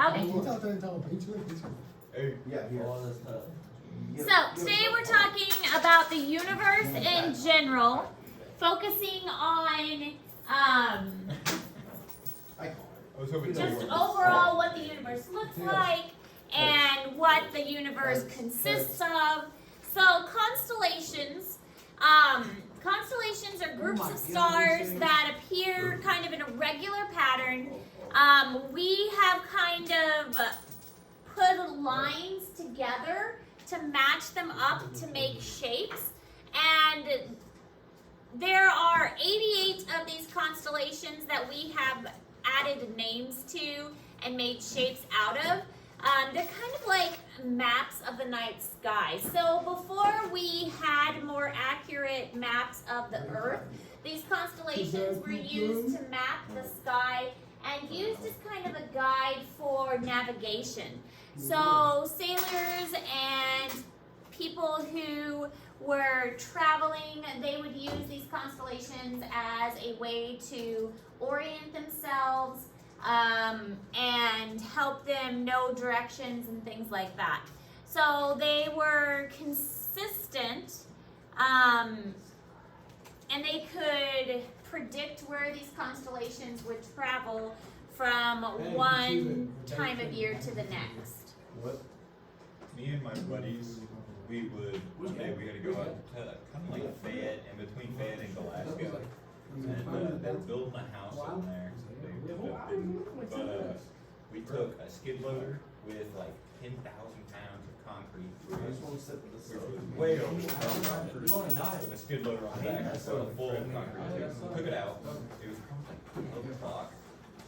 So today we're talking about the universe in general, focusing on just overall what the universe looks like and what the universe consists of. So constellations, constellations are groups of stars that appear kind of in a regular pattern. We have kind of put lines together to match them up to make shapes, and there are 88 of these constellations that we have added names to and made shapes out of. They're kind of like maps of the night sky. So before we had more accurate maps of the Earth, these constellations were used to map the sky and used as kind of a guide for navigation. So sailors and people who were traveling, they would use these constellations as a way to orient themselves and help them know directions and things like that. So they were consistent, and they could predict where these constellations would travel from one time of year to the next. What? Me and my buddies, we would, one day we had to go out to kind of like Fayette, in between Fayette and Glasgow. And they're building a house on there. But we took a skid loader with like 10,000 pounds of concrete, which was way over a skid loader on the back, so full of concrete. We took it out. It was probably like 12 o'clock.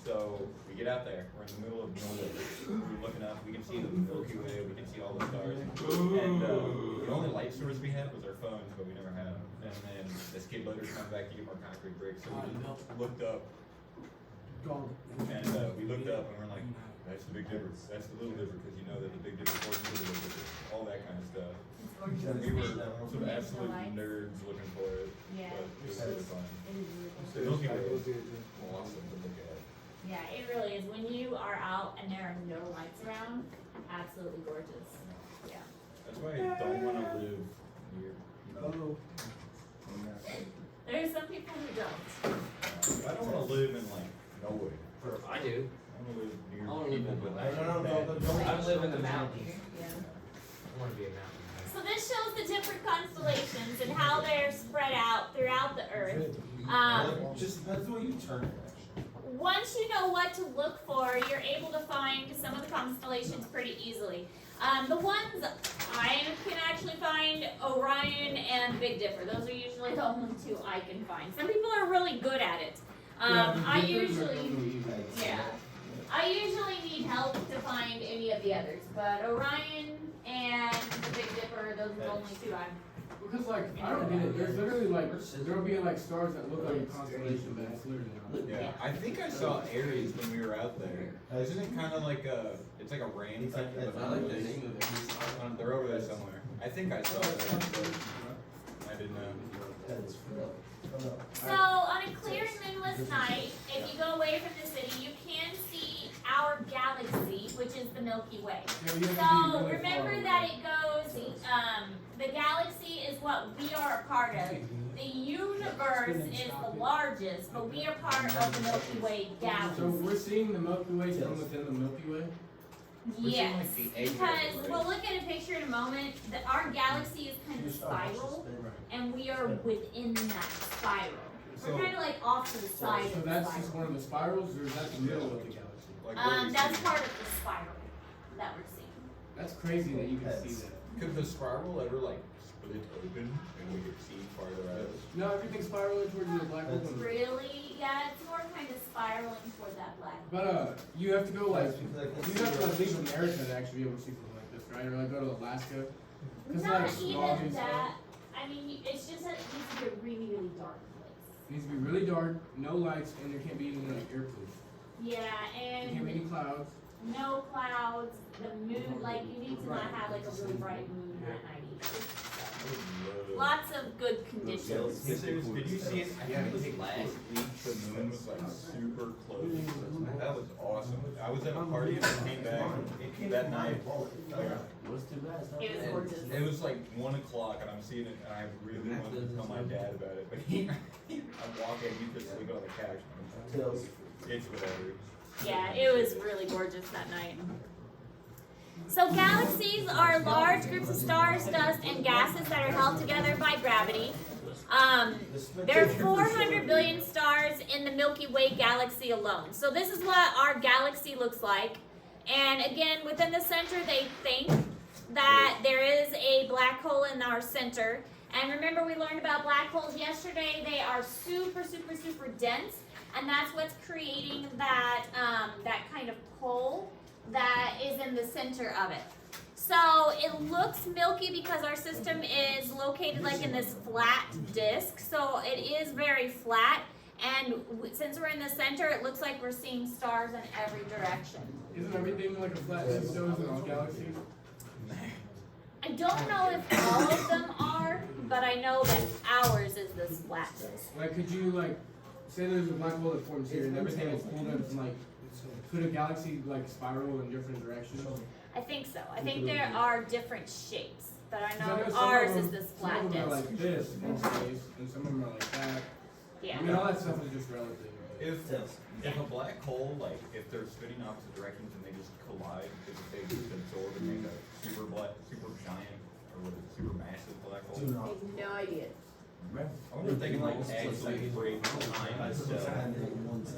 So we get out there. We're in the middle of nowhere. We're looking up. We can see the Milky Way. We can see all the stars. And the only light source we had was our phones, but we never had them. And then the skid loader comes back to get more concrete bricks. So we just looked up. And we looked up and we're like, that's the Big Dipper. That's the Little Dipper, because you know that the Big Dipper falls into the Little Dipper. All that kind of stuff. We were some absolute nerds looking for it. Yeah. But it was really fun. It is really cool. The Milky Way is awesome to look at. Yeah, it really is. When you are out and there are no lights around, absolutely gorgeous. Yeah. That's why I don't want to live near. There's some people who don't. I don't want to live in like nowhere. I do. I want to live near I wanna live people in that I live in the mountains. Yeah. I want to be a mountain. So this shows the different constellations and how they're spread out throughout the Earth. Just that's the way you turn it. Once you know what to look for, you're able to find some of the constellations pretty easily. The ones I can actually find, Orion and Big Dipper. Those are usually the only two I can find. Some people are really good at it. I usually need help to find any of the others, but Orion and the Big Dipper, those are the only two I'm. Because like, I don't get it, there's literally like, there'll be like stars that look like a constellation, but it's literally not. Yeah, I think I saw Aries when we were out there. Isn't it kind of like a, it's like a ram type of I like the name of it. They're over there somewhere. I think I saw it. I didn't know. So on a clear and moonless night, if you go away from the city, you can see our galaxy, which is the Milky Way. So remember that it goes, the galaxy is what we are a part of. The universe is the largest, but we are part of the Milky Way galaxy. So we're seeing the Milky Way from within the Milky Way? Yes, because we'll look at a picture in a moment. Our galaxy is kind of spiral, and we are within that spiral. We're kind of like off to the side So of the that's just spiral. one of the spirals, or is that the middle of the galaxy? Like where we That's see- part of the spiral that we're seeing. That's crazy that you can see that. Could the spiral ever like split open and we could see farther out? No, everything's spiraling towards the black hole. Really, yeah, it's more kind of spiraling toward that black. But you have to go like, you have to like leave America to actually be able to see something like this, right? Or like go to Alaska. 'Cause Not like smog even and stuff. that. I mean, it's just that it needs to be a really, really dark place. It needs to be really dark, no lights, and there can't be any like air pollution. Yeah, There can't be any and clouds. no clouds. The moon, like you need to not have like a really bright moon that night either. So. Lots of good conditions. Did you see it? I think last week the moon was like super close. That was awesome. I was at a party and I came back that night. It was gorgeous. It was like 1 o'clock and I'm seeing it and I really wanted to tell my dad about it, but I'm walking, you could sleep on the couch. It's whatever. Yeah, it was really gorgeous that night. So galaxies are large groups of stars, dust, and gases that are held together by gravity. There are 400 billion stars in the Milky Way galaxy alone. So this is what our galaxy looks like. And again, within the center, they think that there is a black hole in our center. And remember, we learned about black holes yesterday. They are super, super, super dense. And that's what's creating that, that kind of pole that is in the center of it. So it looks milky because our system is located like in this flat disk. So it is very flat. And since we're in the center, it looks like we're seeing stars in every direction. Isn't everything like a flat system in all galaxies? I don't know if all of them are, but I know that ours is this flat disk. Like, could you like say there's a black hole that forms here and everything is pulled in from like, could a galaxy like spiral in different directions? I think so. I think there are different shapes, but I know Some of ours them- is this flat Some of them are disk. like this in space, and some of them are like that. Yeah. I mean, all that stuff is just relative. If a black hole, like, if they're spinning opposite directions and they just collide, because they just absorb and make a super giant, or what is it, super massive black hole? I have no idea. I wonder if they can, like, actually break time itself.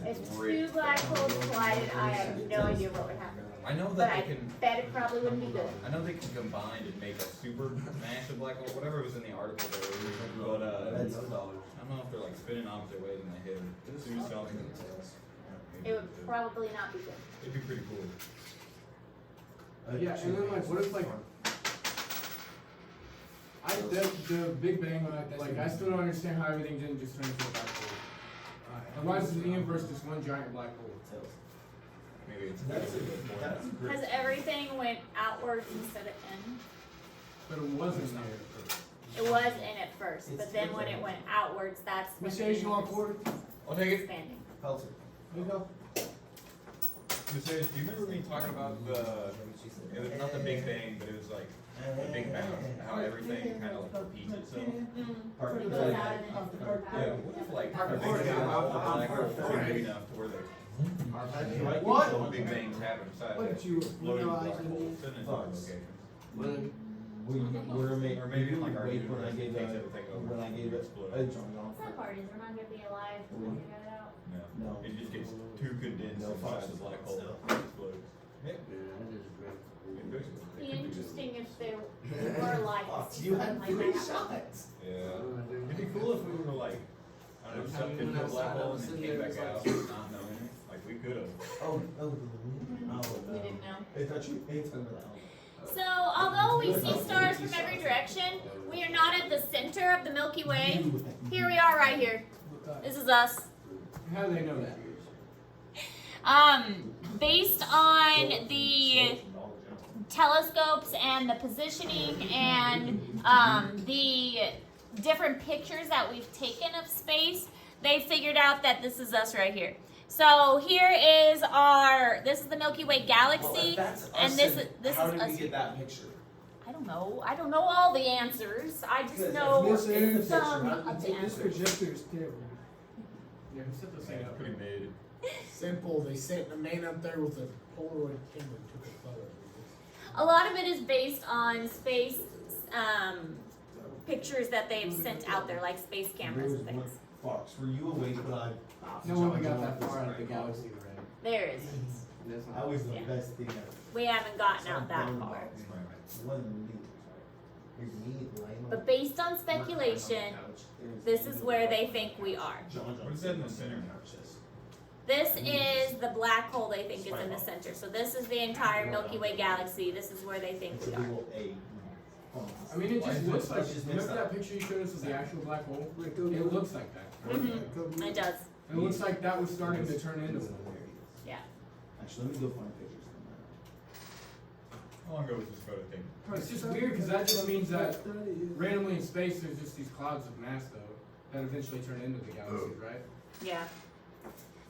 If two black holes collided, I have no idea what would happen. I know But that I they can, bet it probably wouldn't be good. I know they can combine and make a super massive black hole, whatever was in the article there, but, I don't know if they're, like, spinning opposite ways and they hit or do something. It would probably not be good. It'd be pretty cool. Yeah, and then like, what if like, the Big Bang, like I still don't understand how everything didn't just turn into a black hole. And why is the universe just one giant black hole? Maybe it's a little bit more. Because everything went outwards instead of in. But it wasn't there. It was in at first, but then when it went outwards, that's when Miss the Hayes, you want a universe quarter? I'll take it. expanding. There you go. Miss Hayes, do you remember me talking about it was not the Big Bang, but it was like the Big Bang, how everything kind of like repeats itself? When it goes out and into the Yeah, what if like things get all the black holes are big enough to where they What? Big bangs happen inside What that did you floating black realize in holes these in different thoughts? locations. Or maybe like our wait when I universe gave takes it, everything over when I and gave it, explodes. Sad part is we're not gonna be alive to figure that out. No, No. it just gets too condensed No inside the fossils black hole still. and explodes. Yeah. It'd be interesting if there were life. You had like 3 that. shots. Yeah. It'd be cool if we were like, I don't know, sucked into a black hole and then came back out not knowing it. Like we could have. Oh, We didn't know. I thought you ate some of that. So, although we see stars from every direction, we are not at the center of the Milky Way. Here we are right here. This is us. How do they know that? Based on the telescopes and the positioning and the different pictures that we've taken of space, they figured out that this is us right here. So here is this is the Milky Way galaxy, and this is How did us. we get that picture? I don't know. I don't know all the answers. I just know Miss Aaron, some of the This answers. projector is terrible. Yeah, who set this thing up? Pretty made. Simple. They sent the man up there with a Polaroid camera and took a photo. A lot of it is based on space pictures that they've sent out there, like space cameras and things. Fox, were you awake when I? No one we got that far out of the galaxy already. There is. That's That not. was the Yeah. best thing ever. We haven't gotten out that far. It wasn't me. It was me, Lane. But based on speculation, this is where they think we are. What is that in the center? This is the black hole they think is in the center. So this is the entire Milky Way galaxy. This is where they think It's a we big are. old A. I mean, it Why just is looks it- like. it's just Remember mixed that up? picture you showed us of the actual black hole? It looks like that. Mhm. It does. It looks like that was starting to turn into one. Yeah. Actually, let me go find pictures. How long ago was this photo taken? It's just weird because that just means that randomly in space there's just these clouds of mass though that eventually turn into the galaxies, right? Yeah.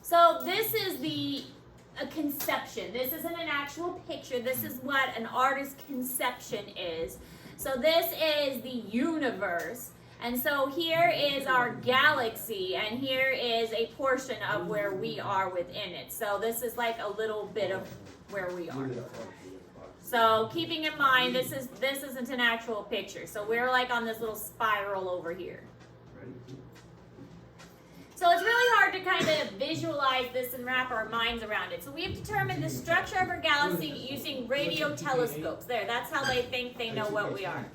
So this is a conception. This isn't an actual picture. This is what an artist's conception is. So this is the universe. And so here is our galaxy, and here is a portion of where we are within it. So this is like a little bit of where we are. So keeping in mind, this isn't an actual picture. So we're like on this little spiral over here. So it's really hard to kind of visualize this and wrap our minds around it. So we've determined the structure of our galaxy using radio telescopes. There, that's how they think they know what we are.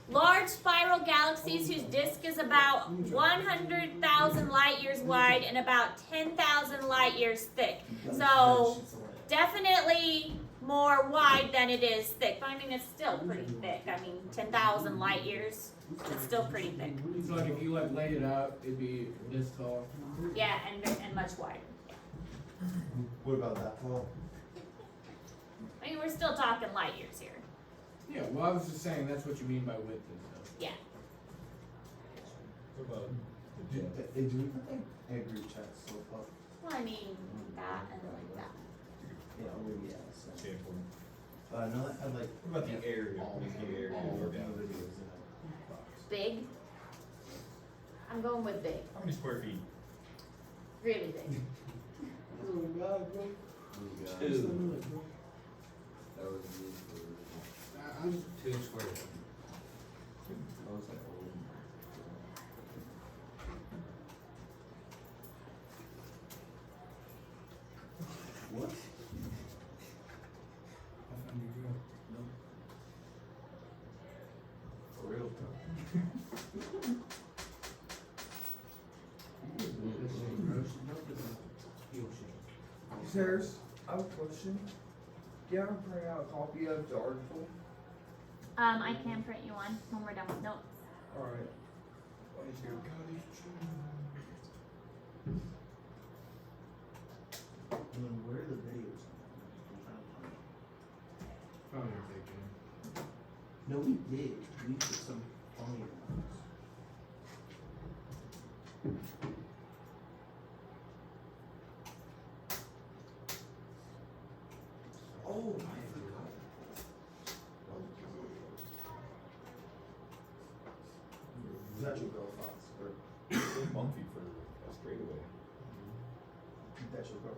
Large spiral galaxies whose disk is about 100,000 light years wide and about 10,000 light years thick. So definitely more wide than it is thick. But I mean, it's still pretty thick. I mean, 10,000 light years, it's still pretty thick. So like if you like laid it out, it'd be this tall. Yeah, and much wider. What about that tall? I mean, we're still talking light years here. Yeah, well I was just saying that's what you mean by width and stuff. Yeah. What about Do the jet? we put that in group chat so far? Well, I mean, that and like that. Yeah, maybe yeah. So. Standpoint. No, I like. What about the area? What is the area? All Or of the down? videos in a box. Big. I'm going with big. How many square feet? Really big. That was I'm 2 square. What? For real? Sirs, I have a question. Do you have to print out a copy of the article? I can print you one when we're done with notes. Alright. And then where are the videos? I'm trying to find Probably gonna take it. it. No, we did. We put some funny ones. Oh, I forgot. That's your girl thoughts, or It's bumpy for a straightaway. that's your girl.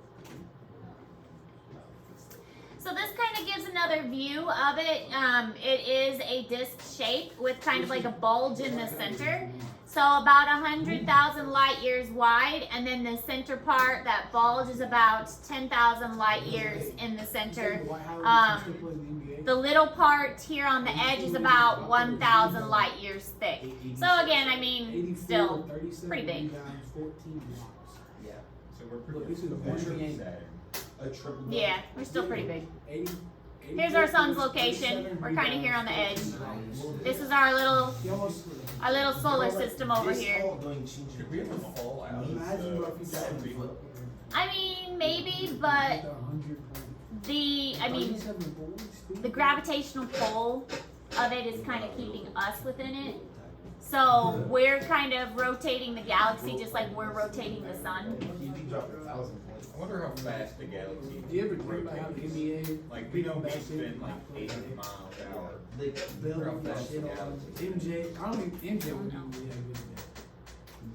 So this kind of gives another view of it. It is a disc shape with kind of like a bulge in the center. So about 100,000 light years wide, and then the center part, that bulge, is about 10,000 light years in the center. The little part here on the edge is about 1,000 light years thick. So again, I mean, still pretty big. Yeah. So we're pretty. Look, this is a we're Saturn. A triple. Yeah, we're still pretty big. Here's our sun's location. We're kind of here on the edge. This is our little solar system over here. Should we ever fall out Imagine what of if you the got gravity? I mean, maybe, but the gravitational pull of it is kind of keeping us within it. So we're kind of rotating the galaxy just like we're rotating the sun. I wonder how fast the galaxy Do you ever dream about how the rotates. NBA Like, we know we spend like 800 miles an hour. They Wonder how building that fast the shit on galaxy. MJ? I don't think MJ would do really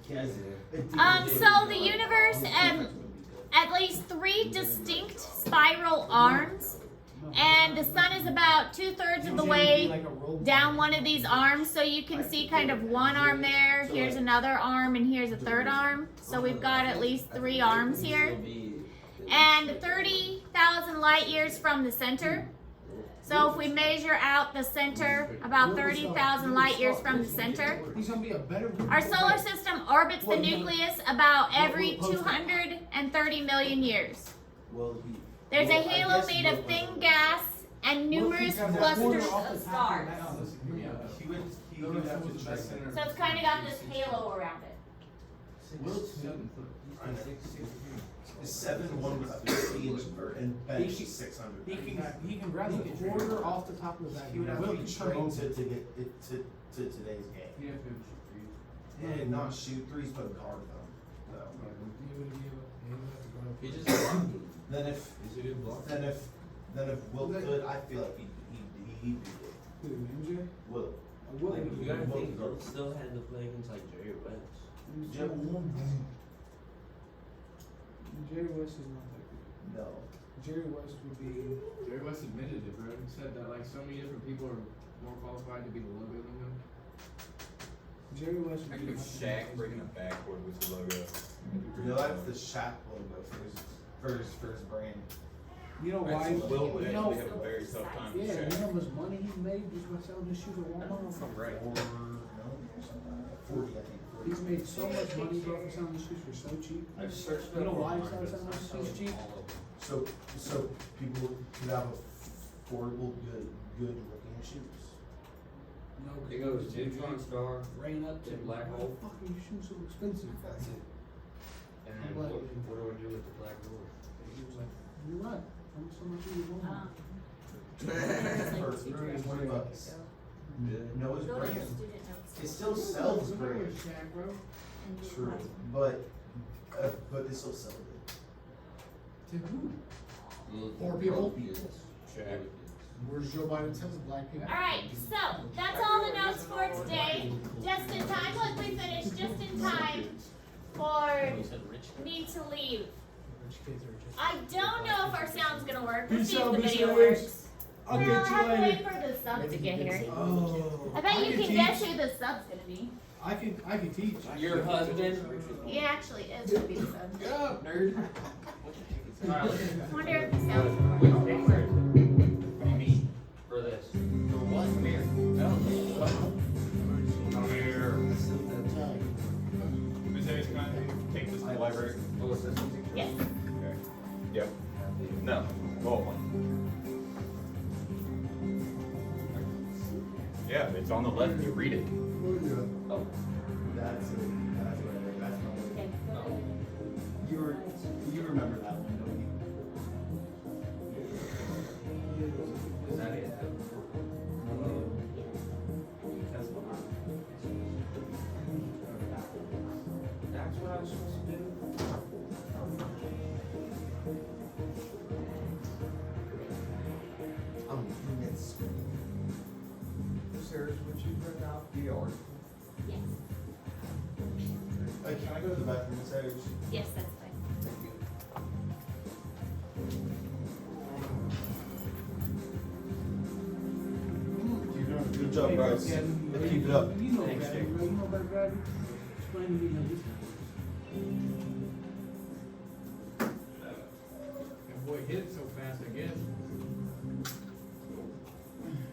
good at that. So the universe, at least 3 distinct spiral arms, and the sun is about 2/3 of the way down one of these arms, so you can see kind of one arm there, here's another arm, and here's a third arm. So we've got at least 3 arms here. And 30,000 light years from the center. So if we measure out the center, about 30,000 light years from the center. He's gonna be a better. Our solar system orbits the nucleus about every 230 million years. There's a halo made of thin gas and numerous clusters of stars. So it's kind of got this halo around it. 7-1 with a 50-inch and bench 600. He can grab the quarter off the top of the bag. He would have Will to be trained to get it to today's game. He has to shoot threes. Yeah, not shoot threes, but guard them. So. He just Then if he's a good blocker. then if Will could, I feel like he'd be good. Who, MJ? Will. Will. You gotta Will think, guard. Will still had to play against like Jerry West. Jerry West is not that good. No. Jerry West would be. Jerry West admitted it, bro. He said that like so many different people are more qualified to be the logo than him. Jerry West I would could be. do Shaq breaking a backboard with the logo. No, that's the Shaq logo for his brand. You know why? Actually, Will would You actually know, have a very tough time with yeah, you Shaq. know how much money he made just by selling his shoes at Walmart? Right. 40, I think. 40. He's made so much money, bro, for selling his shoes for so cheap. I've searched You know up why he's online, selling but so I much saw cheap? all of them. So people could have affordable, good looking shoes. No, It goes Neutron Star, ran up to to Black why Hole. the fuck are your shoes so expensive? That's it. and then what do I do with the black door? He was like, you're right. How much so much you want? There's like For 20 bucks. Good. Noah's Go to your brand. student notes. It still sells Remember great. Shaq, bro? And you True, have- but they still sell good. To who? Little Poor people? kids. Shaq. Where's Joe Biden tells the black people? Alright, so that's all the notes for today. Just in time, look, we finished just in time for You said rich. me to leave. Rich kids are just. I don't know if our sound's gonna work. Let's Peace see if out, the Miss video Harris. works. I'll Well, get I you have to wait later. for the sub to get here. Oh. I bet you can can guess teach. who the sub's gonna be. I can teach. Your husband? He actually is gonna be the sub. Get up, nerd. Tyler, I wonder if the sound's gonna which work. finger do you need for this? For what? Come here. Come here. Ms. Hayes, can I take this to the library? Oh, what's this? Yes. Okay. Yep. No. Go one. Yeah, it's on the left. You read it. Oh. That's it. That's what I that's not Okay. you remember that one, don't you? Is that it? That's what I was supposed to do? It's Sarah, would you print out the article? Yes. Can I go to the bathroom, Miss Ayers? Yes, that's fine. Thank you. Good job, guys. Keep it up. You know Thanks, gravity, Jake. bro. You know about gravity? Explain to me now. That boy hit it so fast, I guess.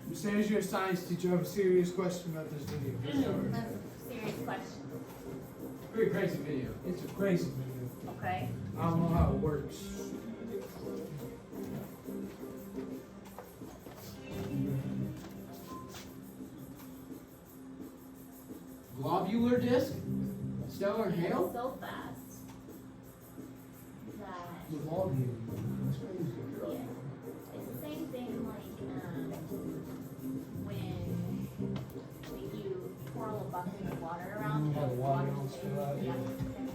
You say as you're a science teacher, I have a serious question about this video. That's a serious question. Pretty crazy video. It's a crazy video. Okay. I don't know how it works. Globular disc? Stellar And hail? so fast that With volume. That's crazy. yeah, it's the same thing like when you twirl a bucket of water around. Have the water water all stays- spill out, yeah, yeah. same type of thing.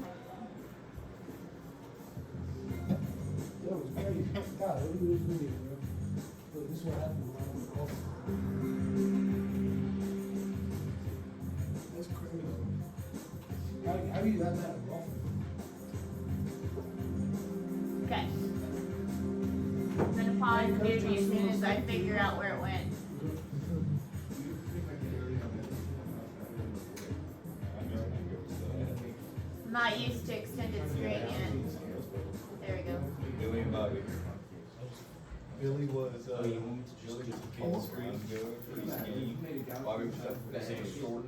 That was crazy. God, look at this video, bro. Look, this is what happened when I was in office. That's crazy. How do you have that in office? Okay. I'm gonna pause the video as soon as I figure out where it went. I'm not used to extended screen yet. There we go. Billy and Bobby. Billy was, Billy was a kid screen. Bobby was the same short.